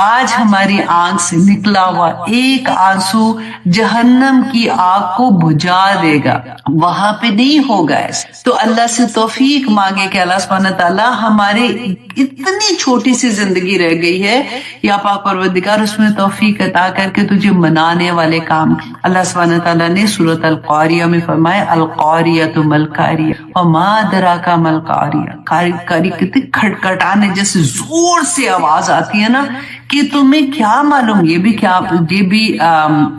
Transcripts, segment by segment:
آج ہماری آنکھ سے نکلا ہوا ایک آنسو جہنم کی آگ کو بجھا دے گا، وہاں پہ نہیں ہوگا ایسا۔ تو اللہ سے توفیق مانگے کہ اللہ سبحانہ تعالیٰ ہمارے اتنی چھوٹی سی زندگی رہ گئی ہے، یا پاک پروردگار اس میں توفیق عطا کر کے تجھے منانے والے کام۔ اللہ سبحانہ تعالیٰ نے سورۃ القاریہ میں فرمایا القاریۃ ما القاریہ وما ادراک ما القاریہ، قاری کتنے کھٹکھٹانے جیسے زور سے آواز آتی ہے نا کہ تمہیں کیا معلوم، یہ بھی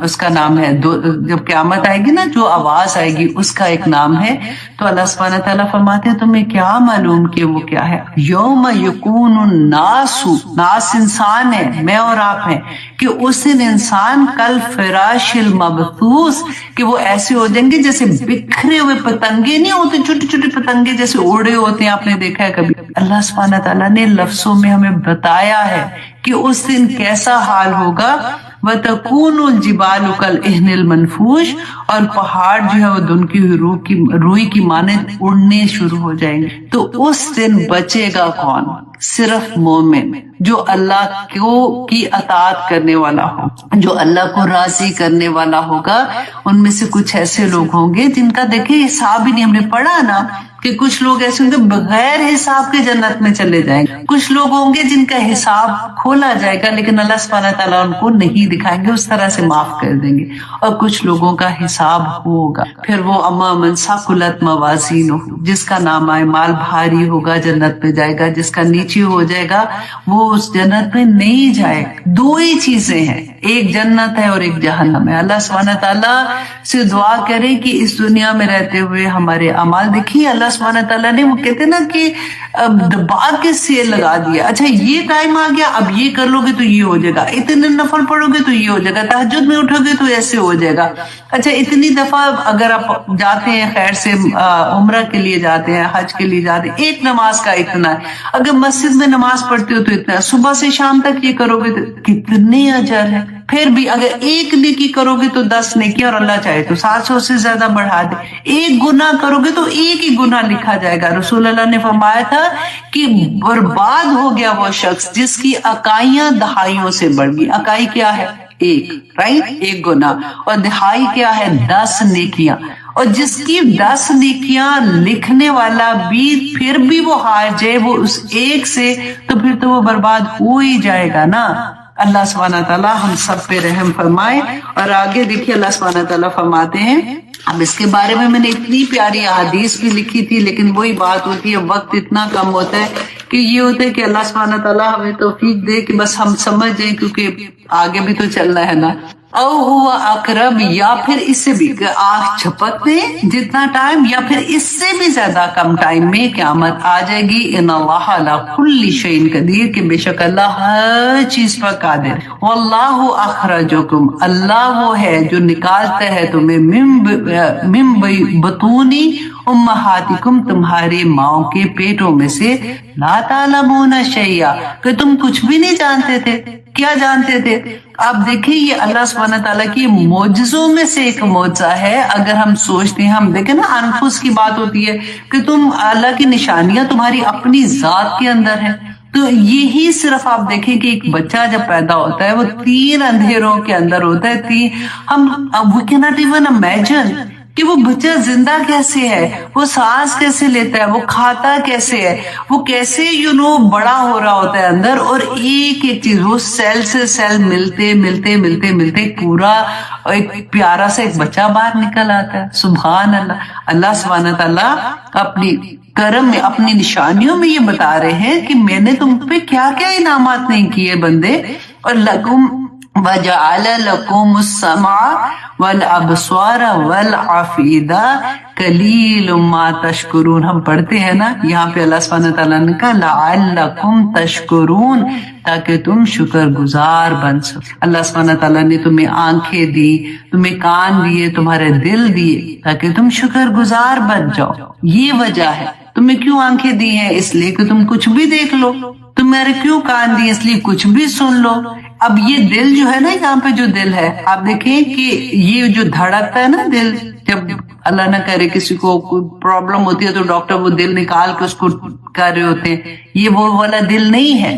اس کا نام ہے، جب قیامت آئے گی نا جو آواز آئے گی اس کا ایک نام ہے۔ تو اللہ سبحانہ تعالیٰ فرماتے ہیں تمہیں کیا معلوم کہ وہ کیا ہے؟ یوم یکون الناس، ناس انسان ہے، میں اور آپ ہیں، کہ اس دن انسان کل فراش المبثوث، کہ وہ ایسے ہو جائیں گے جیسے بکھرے ہوئے پتنگے نہیں ہوتے، چھوٹے چھوٹے پتنگے جیسے اڑے ہوتے ہیں، آپ نے دیکھا ہے کبھی؟ اللہ سبحانہ تعالیٰ نے لفظوں میں ہمیں بتایا ہے کہ اس دن کیسا حال ہوگا۔ وَتَكُونُ الْجِبَالُ كَالْعِهْنِ الْمَنْفُوشِ، اور پہاڑ جو ہے وہ دن کی روئی کی مانند اڑنے شروع ہو جائیں گے۔ تو اس دن بچے گا کون؟ صرف مومن، جو اللہ کی اطاعت کرنے والا ہو، جو اللہ کو راضی کرنے والا ہوگا۔ ان میں سے کچھ ایسے لوگ ہوں گے جن کا دیکھیں حساب ہی نہیں، ہم نے پڑھا نا کہ کچھ لوگ ایسے ہوں گے بغیر حساب کے جنت میں چلے جائیں گے، کچھ لوگ ہوں گے جن کا حساب کھولا جائے گا لیکن اللہ سبحانہ تعالیٰ ان کو نہیں دکھائیں گے، اس طرح سے معاف کر دیں گے، اور کچھ لوگوں کا حساب ہوگا۔ پھر وہ اما من ثقلت موازینہ، جس کا نام اعمال بھاری ہوگا جنت میں جائے گا، جس کا نیچے ہو جائے گا وہ اس جنت میں نہیں جائے گا۔ دو ہی چیزیں ہیں، ایک جنت ہے اور ایک جہنم ہے۔ اللہ سبحانہ تعالیٰ سے دعا کرے کہ اس دنیا میں رہتے ہوئے ہمارے اعمال دیکھیے، اللہ سبحانہ تعالیٰ نے وہ کہتے نا کہ دبا کے سیل لگا دیا، اچھا یہ ٹائم آ گیا، اب یہ کر لو گے تو یہ ہو جائے گا، اتنے نفل پڑھو گے تو یہ ہو جائے گا، تہجد میں اٹھو گے تو ایسے ہو جائے گا، اچھا اتنی دفعہ اگر آپ جاتے ہیں خیر سے عمرہ کے لیے جاتے ہیں، حج کے لیے جاتے ہیں، ایک نماز کا اتنا ہے، اگر مسجد میں نماز پڑھتے ہو تو اتنا ہے، صبح سے شام تک یہ کرو گے تو کتنے اجر ہے۔ پھر بھی اگر ایک نیکی کرو گے تو 10 نیکی، اور اللہ چاہے تو 700 سے زیادہ بڑھا دے۔ ایک گناہ کرو گے تو ایک ہی گناہ لکھا جائے گا۔ رسول اللہ نے فرمایا تھا کہ برباد ہو گیا وہ شخص جس کی اکائیاں دہائیوں سے بڑھ گئی۔ اکائی کیا ہے؟ ایک، رائٹ، ایک گناہ، اور دہائی کیا ہے؟ 10 نیکیاں، اور جس کی 10 نیکیاں لکھنے والا بھی پھر بھی وہ ہار جائے وہ اس ایک سے، تو پھر تو وہ برباد ہو ہی جائے گا نا۔ اللہ سبحانہ تعالیٰ ہم سب پہ رحم فرمائے۔ اور آگے دیکھیے اللہ سبحانہ تعالیٰ فرماتے ہیں، اب اس کے بارے میں نے اتنی پیاری احادیث بھی لکھی تھی، لیکن وہی بات ہوتی ہے وقت اتنا کم ہوتا ہے کہ یہ ہوتا ہے کہ اللہ سبحانہ تعالیٰ ہمیں توفیق دے کہ بس ہم سمجھ جائیں، کیونکہ آگے بھی تو چلنا ہے نا۔ او ہوا اقرب، یا پھر اس سے بھی آنکھ جھپکتے جتنا ٹائم، یا پھر اس سے بھی زیادہ کم ٹائم میں قیامت آ جائے گی۔ ان اللہ علی کل شیء قدیر، کہ بے شک اللہ ہر چیز پر قادر۔ واللہ اخرجکم، اللہ وہ ہے جو نکالتا ہے تمہیں من بطون امہاتکم، تمہارے ماؤں کے پیٹوں میں سے، لا تعلمون شیئا، کہ تم کچھ بھی نہیں جانتے تھے۔ کیا جانتے تھے؟ آپ دیکھیں یہ اللہ سبحانہ تعالیٰ کی معجزوں میں سے ایک معجزہ ہے۔ اگر ہم سوچتے ہیں، ہم دیکھیں نا انفس کی بات ہوتی ہے کہ تم اللہ کی نشانیاں تمہاری اپنی ذات کے اندر ہے، تو یہی صرف آپ دیکھیں کہ ایک بچہ جب پیدا ہوتا ہے وہ 3 اندھیروں کے اندر ہوتا ہے، ہم we cannot even imagine کہ وہ بچہ زندہ کیسے ہے، وہ سانس کیسے لیتا ہے، وہ کھاتا کیسے ہے، وہ کیسے بڑا ہو رہا ہوتا ہے اندر، اور ایک ایک چیز وہ سیل سے سیل ملتے ملتے ملتے ملتے پورا ایک پیارا سا ایک بچہ باہر نکل آتا ہے۔ سبحان اللہ۔ اللہ سبحانہ تعالیٰ اپنی کرم میں، اپنی نشانیوں میں یہ بتا رہے ہیں کہ میں نے تم پہ کیا کیا انعامات نہیں کیے بندے، اور لکم وَجَعَلَ لَكُمُ السَّمْعَ وَالْأَبْصَارَ وَالْأَفْئِدَةَ قَلِيلٌ مَا تَشْكُرُونَ۔ ہم پڑھتے ہیں نا یہاں پہ اللہ سبحانہ تعالیٰ نے کہا لَعَلَّكُمْ تَشْكُرُونَ، تاکہ تم شکر گزار بن سکو۔ اللہ سبحانہ تعالیٰ نے تمہیں آنکھیں دی، تمہیں کان دیے، تمہارے دل دیے، تاکہ تم شکر گزار بن جاؤ۔ یہ وجہ ہے تمہیں کیوں آنکھیں دی ہیں، اس لیے کہ تم کچھ بھی دیکھ لو، تمہارے کیوں کان دیے، اس لیے کچھ بھی سن لو۔ اب یہ دل جو ہے نا، یہاں پہ جو دل ہے آپ دیکھیں کہ یہ جو دھڑکتا ہے نا دل، جب اللہ نہ کرے کسی کو کوئی پرابلم ہوتی ہے تو ڈاکٹر وہ دل نکال کے اس کو کر رہے ہوتے ہیں، یہ وہ والا دل نہیں ہے۔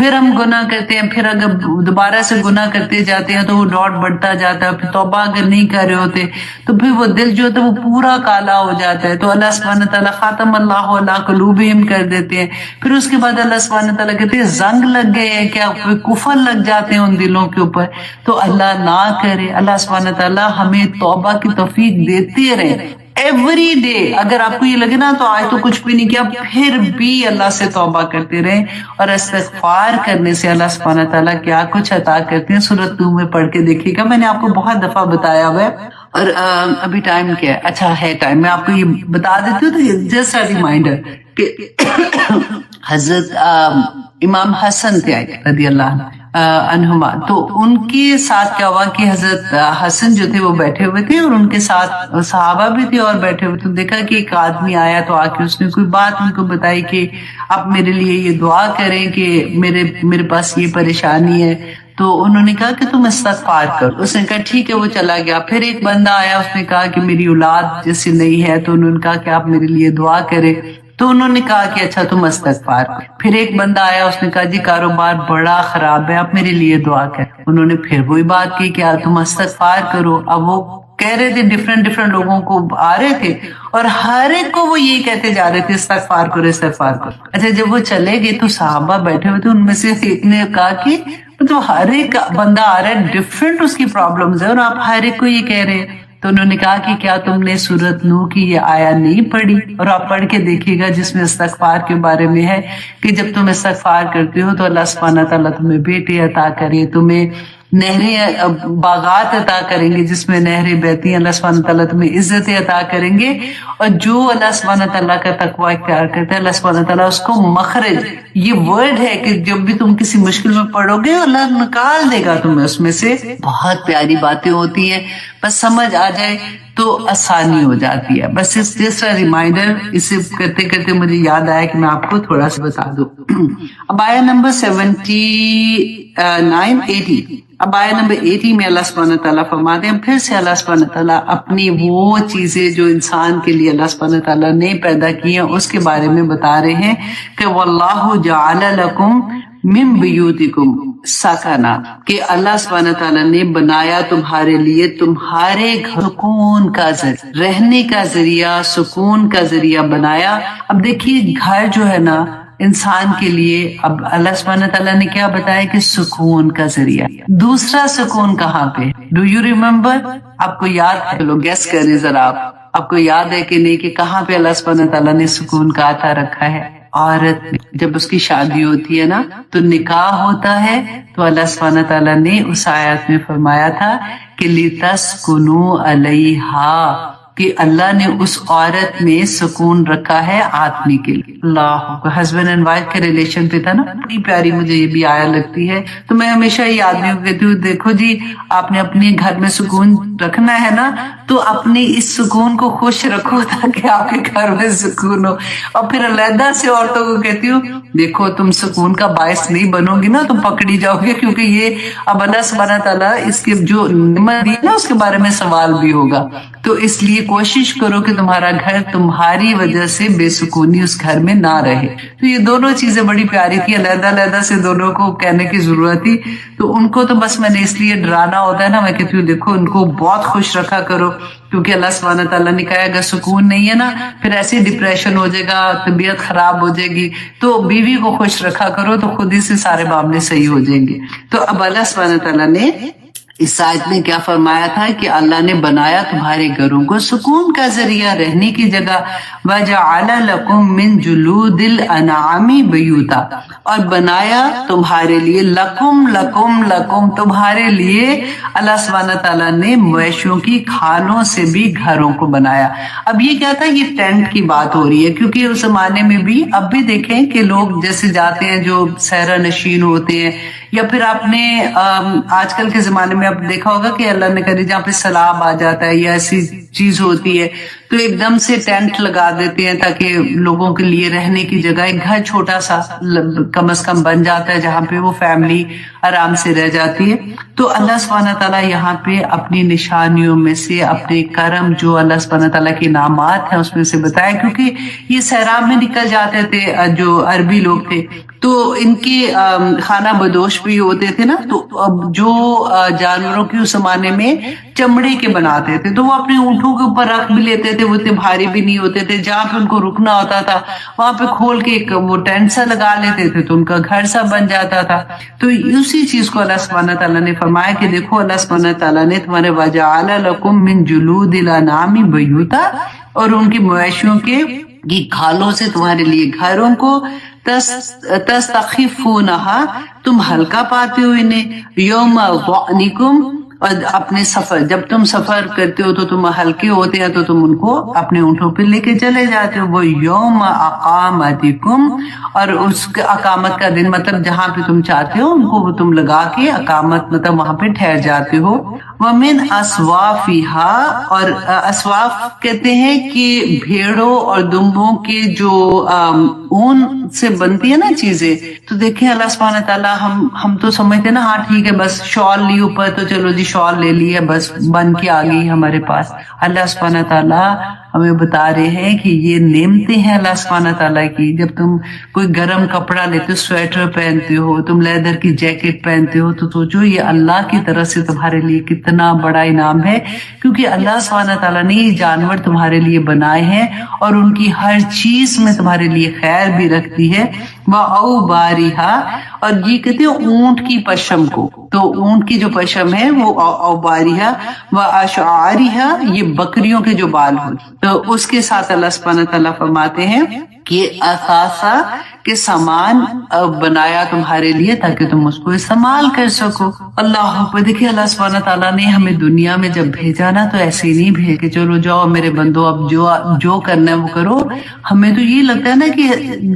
پھر ہم گناہ کرتے ہیں، پھر اگر دوبارہ سے گناہ کرتے جاتے ہیں تو وہ ڈاٹ بڑھتا جاتا ہے، پھر توبہ اگر نہیں کر رہے ہوتے تو پھر وہ دل جو ہوتا ہے وہ پورا کالا ہو جاتا ہے، تو اللہ سبحانہ تعالیٰ خاتم اللہ علی قلوبہم کر دیتے ہیں. پھر اس کے بعد اللہ سبحانہ تعالیٰ کہتے ہیں زنگ لگ گئے ہیں کیا، کفر لگ جاتے ہیں ان دلوں کے اوپر. تو اللہ نہ کرے، اللہ سبحانہ تعالیٰ ہمیں توبہ کی توفیق دیتے رہے ایوری ڈے. اگر آپ کو یہ لگے نا تو آج تو کچھ بھی نہیں کیا، پھر بھی اللہ سے توبہ کرتے رہیں، اور استغفار کرنے سے اللہ سبحانہ تعالیٰ کیا کچھ عطا کرتے ہیں. سورۃ نور میں پڑھ کے دیکھیے گا، میں نے آپ کو بہت دفعہ بتایا ہوا ہے. اور ابھی ٹائم کیا ہے؟ اچھا ہے ٹائم، میں آپ کو یہ بتا دیتی ہوں تو جسٹ اے ریمائنڈر کہ حضرت امام حسن تھے رضی اللہ عنہما، تو ان کے ساتھ کیا ہوا کہ حضرت حسن جو تھے وہ بیٹھے ہوئے تھے اور ان کے ساتھ صحابہ بھی تھے اور بیٹھے ہوئے تھے. دیکھا کہ ایک آدمی آیا تو آ کے اس نے کوئی بات ان کو بتائی کہ آپ میرے لیے یہ دعا کریں کہ میرے پاس یہ پریشانی ہے. تو انہوں نے کہا کہ تم استغفار کرو. اس نے کہا ٹھیک ہے، وہ چلا گیا. پھر ایک بندہ آیا، اس نے کہا کہ میری اولاد جیسے نہیں ہے، تو انہوں نے کہا کہ آپ میرے لیے دعا کریں. تو انہوں نے کہا کہ اچھا تم استغفار کرو. پھر ایک بندہ آیا، اس نے کہا جی کاروبار بڑا خراب ہے، آپ میرے لیے دعا کریں. انہوں نے پھر وہی بات کی کہ تم استغفار کرو. اب وہ کہہ رہے تھے، ڈفرینٹ لوگوں کو آ رہے تھے اور ہر ایک کو وہ یہی کہتے جا رہے تھے استغفار کرو استغفار کرو. اچھا جب وہ چلے گئے تو صحابہ بیٹھے ہوئے تھے، ان میں سے ایک نے کہا کہ تو ہر ایک بندہ آ رہا ہے، ڈفرینٹ اس کی پرابلمز ہے اور آپ ہر ایک کو یہ کہہ رہے ہیں. تو انہوں نے کہا کہ کیا تم نے سورۃ نور کی یہ آیا نہیں پڑھی؟ اور آپ پڑھ کے دیکھیے گا جس میں استغفار کے بارے میں ہے کہ جب تم استغفار کرتے ہو تو اللہ سبحانہ تعالیٰ تمہیں بیٹے عطا کرے، تمہیں نہریں باغات عطا کریں گے جس میں نہریں بہتی ہیں. اللہ سبحانہ تعالیٰ تمہیں عزتیں عطا کریں گے، اور جو اللہ سبحانہ تعالیٰ کا تقوی اختیار کرتا ہے اللہ سبحانہ تعالیٰ اس کو مخرج، یہ ورڈ ہے کہ جب بھی تم کسی مشکل میں پڑو گے اللہ نکال دے گا تمہیں اس میں سے. بہت پیاری باتیں ہوتی ہیں، بس سمجھ آ جائے تو آسانی ہو جاتی ہے. بس اس تیسرا ریمائنڈر اسے کرتے کرتے مجھے یاد آیا کہ میں آپ کو تھوڑا سا بتا دوں. اب آیا نمبر 80 اب آیا نمبر 80 میں اللہ سبحانہ تعالیٰ فرماتے ہیں، پھر سے اللہ سبحانہ تعالیٰ اپنی وہ چیزیں جو انسان کے لیے اللہ سبحانہ تعالیٰ نے پیدا کی ہیں اس کے بارے میں بتا رہے ہیں کہ واللہ جعل لکم من بیوتکم سکنا، کہ اللہ سبحانہ تعالیٰ نے بنایا تمہارے لیے تمہارے گھر سکون کا ذریعہ، رہنے کا ذریعہ، سکون کا ذریعہ بنایا. اب دیکھیے گھر جو ہے نا انسان کے لیے، اب اللہ سبحانہ تعالیٰ نے کیا بتایا کہ سکون کا ذریعہ. دوسرا سکون کہاں پہ؟ Do you remember? آپ کو یاد ہے؟ چلو گیس کریں ذرا، آپ کو یاد ہے کہ نہیں کہ کہاں پہ اللہ سبحانہ تعالیٰ نے سکون کا عطا رکھا ہے؟ عورت جب اس کی شادی ہوتی ہے نا تو نکاح ہوتا ہے تو اللہ سبحانہ تعالیٰ نے اس آیات میں فرمایا تھا کہ لِتَسْكُنُوا عَلَيْهَا، کہ اللہ نے اس عورت میں سکون رکھا ہے آدمی کے لیے. اللہ، ہسبینڈ اینڈ وائف کے ریلیشن پہ تھا نا، بڑی پیاری مجھے یہ بھی آیا لگتی ہے. تو میں ہمیشہ یہ آدمی کو کہتی ہوں دیکھو جی آپ نے اپنے گھر میں سکون رکھنا ہے نا تو اپنے اس سکون کو خوش رکھو تاکہ آپ کے گھر میں سکون ہو. اور پھر علیحدہ سے عورتوں کو کہتی ہوں دیکھو تم سکون کا باعث نہیں بنو گی نا تم پکڑی جاؤ گے، کیونکہ یہ اب اللہ سبحانہ تعالیٰ اس کے جو نعمت دی نا اس کے بارے میں سوال بھی ہوگا. تو اس لیے کوشش کرو کہ تمہارا گھر تمہاری وجہ سے بے سکونی اس گھر میں نہ رہے. تو یہ دونوں چیزیں بڑی پیاری تھی، علیحدہ علیحدہ سے دونوں کو کہنے کی ضرورت تھی. تو ان کو تو بس میں نے اس لیے ڈرانا ہوتا ہے نا، میں کہتی ہوں دیکھو ان کو بہت خوش رکھا کرو، کیونکہ اللہ سبحانہ تعالیٰ نے کہا اگر سکون نہیں ہے نا پھر ایسے ڈپریشن ہو جائے گا، طبیعت خراب ہو جائے گی. تو بیوی کو خوش رکھا کرو تو خود ہی سے سارے معاملے صحیح ہو جائیں گے. تو اب اللہ سبحانہ تعالیٰ نے اس آیت میں کیا فرمایا تھا کہ اللہ نے بنایا تمہارے گھروں کو سکون کا ذریعہ، رہنے کی جگہ. وَجَعَلَ لَكُم مِّن جُلُودِ الْأَنْعَامِ بَيُوتًا، اور بنایا تمہارے لیے لکم تمہارے لیے اللہ سبحانہ تعالیٰ نے مویشیوں کی کھالوں سے بھی گھروں کو بنایا. اب یہ کیا تھا؟ یہ ٹینٹ کی بات ہو رہی ہے، کیونکہ اس زمانے میں بھی اب بھی دیکھیں کہ لوگ جیسے جاتے ہیں جو صحرا نشین ہوتے ہیں، یا پھر آپ نے آج کل کے زمانے میں آپ دیکھا ہوگا کہ اللہ نے کہا جہاں پہ سیلاب آ جاتا ہے یا ایسی چیز ہوتی ہے تو ایک دم سے ٹینٹ لگا دیتے ہیں تاکہ لوگوں کے لیے رہنے کی جگہ، ایک گھر چھوٹا سا کم از کم بن جاتا ہے جہاں پہ وہ فیملی آرام سے رہ جاتی ہے. تو اللہ سبحانہ تعالیٰ یہاں پہ اپنی نشانیوں میں سے اپنے کرم جو اللہ سبحانہ تعالیٰ کے انعامات ہیں اس میں سے بتایا، کیونکہ یہ صحرا میں نکل جاتے تھے جو عربی لوگ تھے تو ان کے خانہ بدوش بھی ہوتے تھے نا، تو اب جو جانوروں کی اس زمانے میں چمڑے کے بناتے تھے تو وہ اپنے اونٹوں کے اوپر رکھ بھی لیتے تھے، وہ اتنے بھاری بھی نہیں ہوتے تھے، جہاں پہ ان کو رکنا ہوتا تھا وہاں پہ کھول کے ایک وہ ٹینٹ سا لگا لیتے تھے تو ان کا گھر سا بن جاتا تھا۔ تو اسی چیز کو اللہ سبحانہ تعالیٰ نے فرمایا کہ دیکھو اللہ سبحانہ تعالیٰ نے تمہارے وَجَعَلَ لَكُم مِّن جُلُودِ الْأَنْعَامِ بَيُوتًا، اور ان کی مویشیوں کے کھالوں سے تمہارے لیے گھروں کو، تستخفونہا تم ہلکا پاتے ہو انہیں، یوم ظعنکم، اور اپنے سفر، جب تم سفر کرتے ہو تو تم ہلکے ہوتے ہیں تو تم ان کو اپنے اونٹوں پہ لے کے چلے جاتے ہو، وہ یوم اقامتکم، اور اس اقامت کا دن مطلب جہاں پہ تم چاہتے ہو ان کو وہ تم لگا کے اقامت مطلب وہاں پہ ٹھہر جاتے ہو۔ ومن اصوافہا، اور اصواف کہتے ہیں کہ بھیڑوں اور دمبوں کے جو اون سے بنتی ہے نا چیزیں، تو دیکھیں اللہ سبحانہ تعالیٰ ہم تو سمجھتے نا ہاں ٹھیک ہے بس شال لی اوپر تو چلو جی شال لے لی ہے بس بن کے آ گئی ہمارے پاس۔ اللہ سبحانہ تعالیٰ ہمیں بتا رہے ہیں کہ یہ نعمتیں ہیں اللہ سبحانہ تعالیٰ کی۔ جب تم کوئی گرم کپڑا لیتے ہو، سویٹر پہنتے ہو، تم لیدر کی جیکٹ پہنتے ہو، تو سوچو یہ اللہ کی طرف سے تمہارے لیے کتنا بڑا انعام ہے، کیونکہ اللہ سبحانہ تعالیٰ نے یہ جانور تمہارے لیے بنائے ہیں اور ان کی ہر چیز میں تمہارے لیے خیر بھی رکھتی ہے۔ وَأَوْبَارِهَا، اور یہ کہتے ہیں اونٹ کی پشم کو، تو اونٹ کی جو پشم ہے وہ اوباریها واشعارها، یہ بکریوں کے جو بال ہوتے، تو اس کے ساتھ اللہ سبحانہ تعالیٰ فرماتے ہیں کہ اثاثا کے سامان بنایا تمہارے لیے تاکہ تم اس کو استعمال کر سکو۔ اللہ اکبر۔ دیکھیں اللہ سبحانہ تعالیٰ نے ہمیں دنیا میں جب بھیجا نا تو ایسے ہی نہیں بھیج کہ چلو جاؤ میرے بندو اب جو کرنا ہے وہ کرو۔ ہمیں تو یہ لگتا ہے نا کہ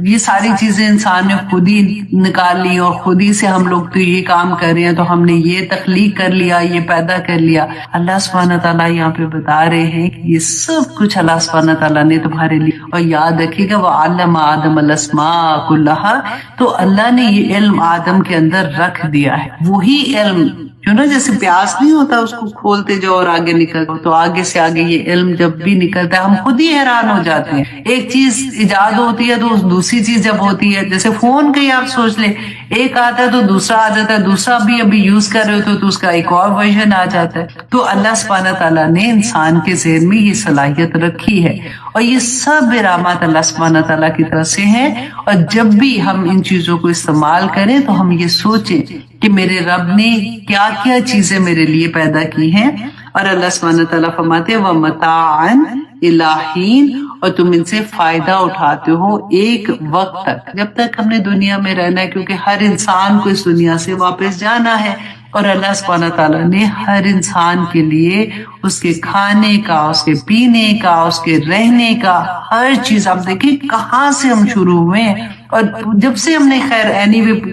یہ ساری چیزیں انسان نے خود ہی نکال لی اور خود ہی سے ہم لوگ تو یہ کام کر رہے ہیں تو ہم نے یہ تخلیق کر لیا، یہ پیدا کر لیا۔ اللہ سبحانہ تعالیٰ یہاں پہ بتا رہے ہیں کہ یہ سب کچھ اللہ سبحانہ تعالیٰ نے تمہارے لیے، اور یاد رکھیے گا وَعَلَّمَ آدَمَ الْأَسْمَاءَ كُلَّهَا، تو اللہ نے یہ علم آدم کے اندر رکھ دیا ہے، وہی علم جو نا جیسے پیاس نہیں ہوتا اس کو کھولتے جاؤ اور آگے نکل تو آگے سے آگے یہ علم جب بھی نکلتا ہے ہم خود ہی حیران ہو جاتے ہیں۔ ایک چیز ایجاد ہوتی ہے تو دوسری چیز جب ہوتی ہے، جیسے فون کا ہی آپ سوچ لیں، ایک آتا ہے تو دوسرا آ جاتا ہے، دوسرا بھی ابھی یوز کر رہے ہو تو اس کا ایک اور ورژن آ جاتا ہے۔ تو اللہ سبحانہ تعالیٰ نے انسان کے ذہن میں یہ صلاحیت رکھی ہے اور یہ سب ارامات اللہ سبحانہ تعالیٰ کی طرف سے ہیں، اور جب بھی ہم ان چیزوں کو استعمال کریں تو ہم یہ سوچیں کہ میرے رب نے کیا کیا چیزیں میرے لیے پیدا کی ہیں۔ اور اللہ سبحانہ تعالیٰ فرماتے ہیں وَمَتَاعًا إِلَىٰ حِينٍ، اور تم ان سے فائدہ اٹھاتے ہو ایک وقت تک، جب تک ہم نے دنیا میں رہنا ہے، کیونکہ ہر انسان کو اس دنیا سے واپس جانا ہے۔ اور اللہ سبحانہ تعالیٰ نے ہر انسان کے لیے اس کے کھانے کا، اس کے پینے کا، اس کے رہنے کا ہر چیز، آپ دیکھیں کہاں سے ہم شروع ہوئے ہیں، اور جب سے ہم نے خیر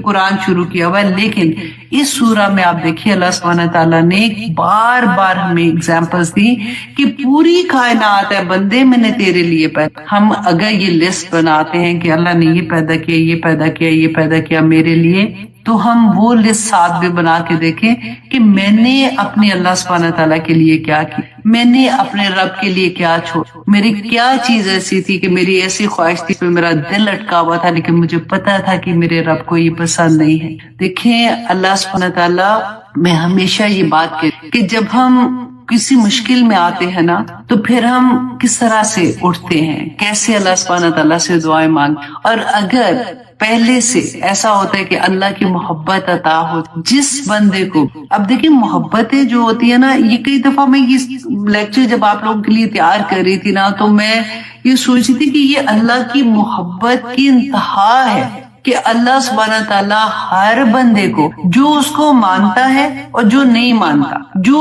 قرآن شروع کیا ہوا ہے، لیکن اس سورہ میں آپ دیکھیے اللہ سبحانہ تعالیٰ نے بار بار ہمیں اگزامپلس دی کہ پوری کائنات ہے بندے میں نے تیرے لیے پیدا۔ ہم اگر یہ لسٹ بناتے ہیں کہ اللہ نے یہ پیدا کیا، یہ پیدا کیا، یہ پیدا کیا میرے لیے، تو ہم وہ لسٹ ساتھ بھی بنا کے دیکھیں کہ میں نے اپنے اللہ سبحانہ تعالیٰ کے لیے کیا کی، میں نے اپنے رب کے لیے کیا چھوڑ، میری کیا چیز ایسی تھی کہ میری ایسی خواہش تھی، میرا دل اٹکا ہوا تھا لیکن مجھے پتا تھا کہ میرے رب کو یہ پسند نہیں ہے۔ دیکھیں اللہ سبحانہ تعالیٰ میں ہمیشہ یہ بات کہتی کہ جب ہم کسی مشکل میں آتے ہیں نا تو پھر ہم کس طرح سے اٹھتے ہیں، کیسے اللہ سبحانہ تعالیٰ سے دعائیں مانگ، اور اگر پہلے سے ایسا ہوتا ہے کہ اللہ کی محبت عطا ہو جس بندے کو، اب دیکھیں محبتیں جو ہوتی ہے نا، یہ کئی دفعہ میں یہ لیکچر جب آپ لوگوں کے لیے تیار کر رہی تھی نا تو میں یہ سوچ رہی تھی کہ یہ اللہ کی محبت کی انتہا ہے کہ اللہ سبحانہ تعالیٰ ہر بندے کو جو اس کو مانتا ہے اور جو نہیں مانتا، جو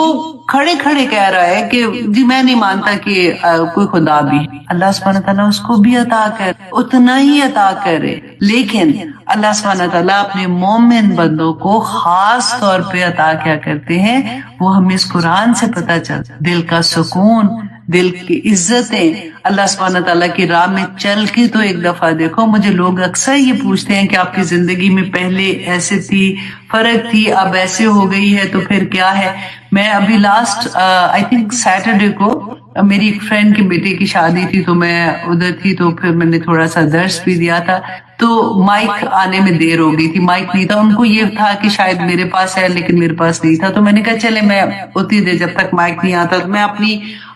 کھڑے کھڑے کہہ رہا ہے کہ جی میں نہیں مانتا کہ کوئی خدا بھی ہے، اللہ سبحانہ تعالیٰ اس کو بھی عطا کر، اتنا ہی عطا کرے، لیکن اللہ سبحانہ تعالیٰ اپنے مومن بندوں کو خاص طور پہ عطا کیا کرتے ہیں وہ ہمیں اس قرآن سے پتہ چلتا، دل کا سکون، دل کی عزتیں، اللہ سبحانہ تعالیٰ کی راہ میں چل کے تو ایک دفعہ دیکھو۔ مجھے لوگ اکثر یہ پوچھتے ہیں کہ آپ کی زندگی میں پہلے ایسے تھی، فرق تھی، اب ایسے ہو گئی ہے تو پھر کیا ہے۔ میں ابھی لاسٹ آئی تھنک سیٹرڈے کو میری ایک فرینڈ کے بیٹے کی شادی تھی تو میں ادھر تھی، تو پھر میں نے تھوڑا سا درس بھی دیا تھا، تو مائک آنے میں دیر ہو گئی تھی، مائک نہیں تھا، ان کو یہ تھا کہ شاید میرے پاس ہے لیکن میرے پاس نہیں تھا، تو میں نے کہا چلے میں اتنی دیر جب تک مائک نہیں آتا تو میں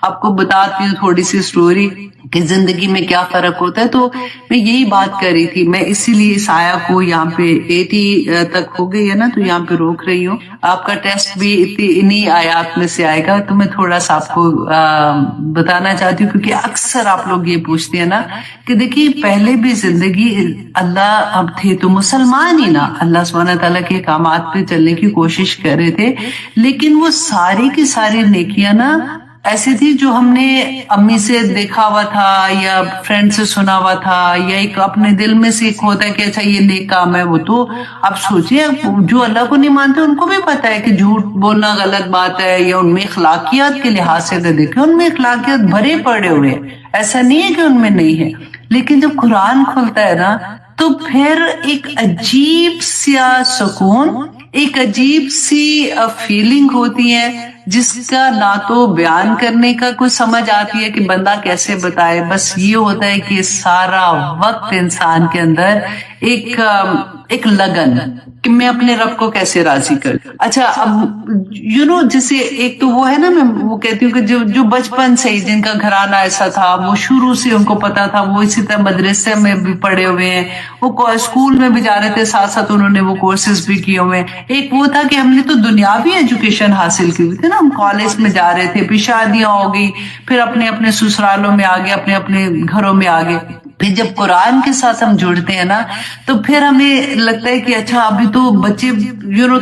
آپ کو بتاتی ہوں تھوڑی سی سٹوری کہ زندگی میں کیا فرق ہوتا ہے۔ تو میں یہی بات کر رہی تھی، میں اسی لیے اس آیا کو یہاں پہ 80 تک ہو گئی ہے نا، تو یہاں پہ روک رہی ہوں۔ آپ کا ٹیسٹ بھی انہی آیات میں سے آئے گا، تو میں تھوڑا سا آپ کو بتانا چاہتی ہوں، کیونکہ اکثر آپ لوگ یہ پوچھتے ہیں نا کہ دیکھیے پہلے بھی زندگی اللہ اب تھے تو مسلمان ہی نا، اللہ سبحانہ تعالیٰ کے احکامات پہ چلنے کی کوشش کر رہے تھے، لیکن وہ ساری کی ساری نیکیاں نا ایسی تھی جو ہم نے امی سے دیکھا ہوا تھا یا فرینڈ سے سنا ہوا تھا، یا ایک اپنے دل میں سے ایک ہوتا ہے کہ اچھا یہ نیک کام ہے۔ وہ تو آپ سوچیں، جو اللہ کو نہیں مانتے ان کو بھی پتا ہے کہ جھوٹ بولنا غلط بات ہے، یا ان میں اخلاقیات کے لحاظ سے دیکھیں ان میں اخلاقیات بھرے پڑے ہوئے، ایسا نہیں ہے کہ ان میں نہیں ہے، لیکن جب قرآن کھلتا ہے نا تو پھر ایک عجیب سا سکون، ایک عجیب سی فیلنگ ہوتی ہے جس کا نہ تو بیان کرنے کا کوئی سمجھ آتی ہے کہ بندہ کیسے بتائے، بس یہ ہوتا ہے کہ سارا وقت انسان کے اندر ایک لگن کہ میں اپنے رب کو کیسے راضی کروں۔ اچھا اب جیسے ایک تو وہ ہے نا، میں وہ کہتی ہوں کہ جو بچپن سے ہی جن کا گھرانہ ایسا تھا، وہ شروع سے ان کو پتا تھا، وہ اسی طرح مدرسے میں بھی پڑھے ہوئے ہیں، وہ اسکول میں بھی جا رہے تھے، ساتھ ساتھ انہوں نے وہ کورسز بھی کیے ہوئے ہیں۔ ایک وہ تھا کہ ہم نے تو دنیاوی ایجوکیشن حاصل کی ہوئی تھی نا، ہم کالج میں جا رہے تھے، پھر شادیاں ہو گئی، پھر اپنے اپنے سسرالوں میں آگے، اپنے اپنے گھروں میں آگے، پھر جب قرآن کے ساتھ ہم جڑتے ہیں نا تو پھر ہمیں لگتا ہے کہ اچھا ابھی تو بچے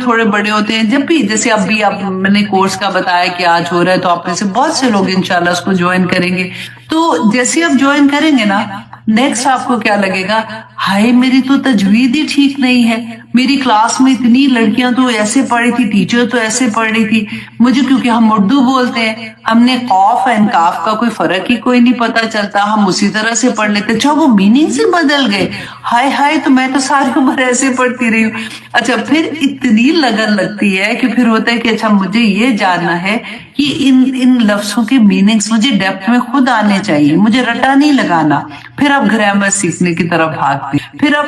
تھوڑے بڑے ہوتے ہیں، جب بھی جیسے اب میں نے کورس کا بتایا کہ آج ہو رہا ہے، تو آپ میں سے بہت سے لوگ انشاءاللہ اس کو جوائن کریں گے، تو جیسے آپ جوائن کریں گے نا نیکسٹ آپ کو کیا لگے گا، ہائے میری تو تجوید ہی ٹھیک نہیں ہے، میری کلاس میں اتنی لڑکیاں تو ایسے پڑھی تھی، ٹیچر تو ایسے پڑھ رہی تھی، مجھے کیونکہ ہم اردو بولتے ہیں، ہم نے قاف اینڈ کاف کا کوئی فرق ہی کوئی نہیں پتا چلتا، ہم اسی طرح سے پڑھ لیتے، اچھا وہ میننگ سے بدل گئے، ہائے ہائے تو میں تو ساری عمر ایسے پڑھتی رہی ہوں۔ اچھا پھر اتنی لگن لگتی ہے کہ پھر ہوتا ہے کہ اچھا مجھے یہ جاننا ہے کہ ان لفظوں کے میننگز مجھے ڈیپتھ میں خود آنے چاہیے، مجھے رٹا نہیں لگانا، پھر اب گرامر سیکھنے کی طرف بھاگتے، پھر اب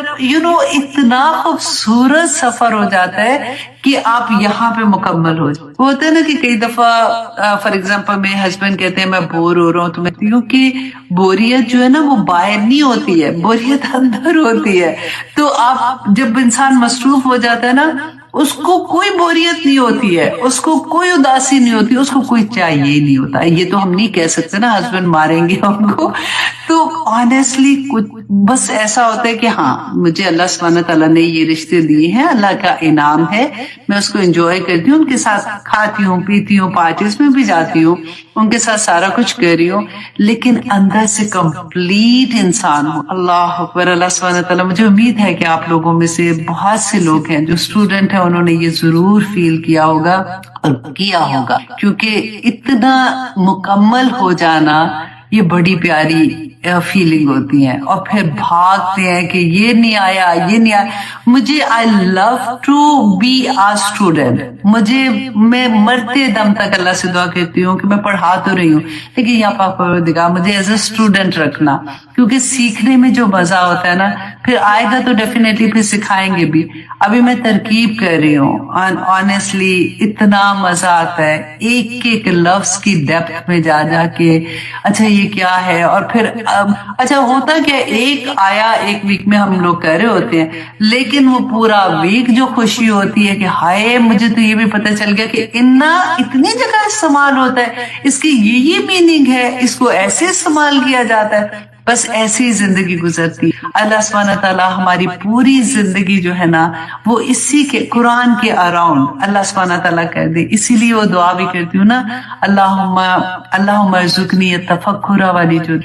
اتنا خوبصورت سفر ہو جاتا ہے کہ آپ یہاں پہ مکمل ہو جائے۔ وہ ہوتا ہے نا کہ کئی دفعہ فار ایگزامپل میرے ہسبینڈ کہتے ہیں میں بور ہو رہا ہوں، تو میں کہتی ہوں کہ بوریت جو ہے نا وہ باہر نہیں ہوتی ہے، بوریت اندر ہوتی ہے، تو آپ جب انسان مصروف ہو جاتا ہے نا اس کو کوئی بوریت نہیں ہوتی ہے، اس کو کوئی اداسی نہیں ہوتی، اس کو کوئی چاہیے ہی نہیں ہوتا۔ یہ تو ہم نہیں کہہ سکتے نا ہسبینڈ ماریں گے ہم کو، تو آنیسٹلی بس ایسا ہوتا ہے کہ ہاں مجھے اللہ سبحانہ تعالیٰ نے یہ رشتے دیے ہیں، اللہ کا انعام ہے، میں اس کو انجوائے کرتی ہوں، ان کے ساتھ کھاتی ہوں پیتی ہوں، پارٹیز میں بھی جاتی ہوں، ان کے ساتھ سارا کچھ کر رہی ہوں، لیکن اندر سے کمپلیٹ انسان ہوں۔ اللہ اکبر، اللہ سبحانہ تعالیٰ، مجھے امید ہے کہ آپ لوگوں میں سے بہت سے لوگ ہیں جو اسٹوڈنٹ ہیں، انہوں نے یہ ضرور فیل کیا ہوگا اور کیا ہوگا، کیونکہ اتنا مکمل ہو جانا یہ بڑی پیاری فیلنگ ہوتی ہے، اور پھر بھاگتے ہیں کہ یہ نہیں آیا یہ نہیں آیا۔ مجھے I love to be a student, میں مرتے دم تک اللہ سے دعا کرتی ہوں کہ میں پڑھا تو رہی ہوں لیکن یہاں پاک پروردگار مجھے ایز اے اسٹوڈنٹ رکھنا، کیونکہ سیکھنے میں جو مزہ ہوتا ہے نا پھر آئے گا تو ڈیفینیٹلی پھر سکھائیں گے بھی۔ ابھی میں ترکیب کر رہی ہوں، آنیسٹلی اتنا مزہ آتا ہے ایک ایک لفظ کی ڈیپتھ میں جا جا کے، اچھا یہ کیا ہے، اور پھر اچھا ہوتا کیا ایک آیا ایک ویک میں ہم لوگ کر رہے ہوتے ہیں، لیکن وہ پورا ویک جو خوشی ہوتی ہے کہ ہائے مجھے تو یہ بھی پتہ چل گیا کہ اتنی جگہ استعمال ہوتا ہے، اس کی یہ میننگ ہے، اس کو ایسے استعمال کیا جاتا ہے، بس ایسی زندگی گزرتی۔ اللہ سبحانہ تعالیٰ ہماری پوری زندگی جو ہے نا وہ اسی کے قرآن کے اراؤنڈ اللہ سبحانہ تعالیٰ کر دے، اسی لیے وہ دعا بھی کرتی ہوں نا، اللہم ارزقنی التفکر والی جو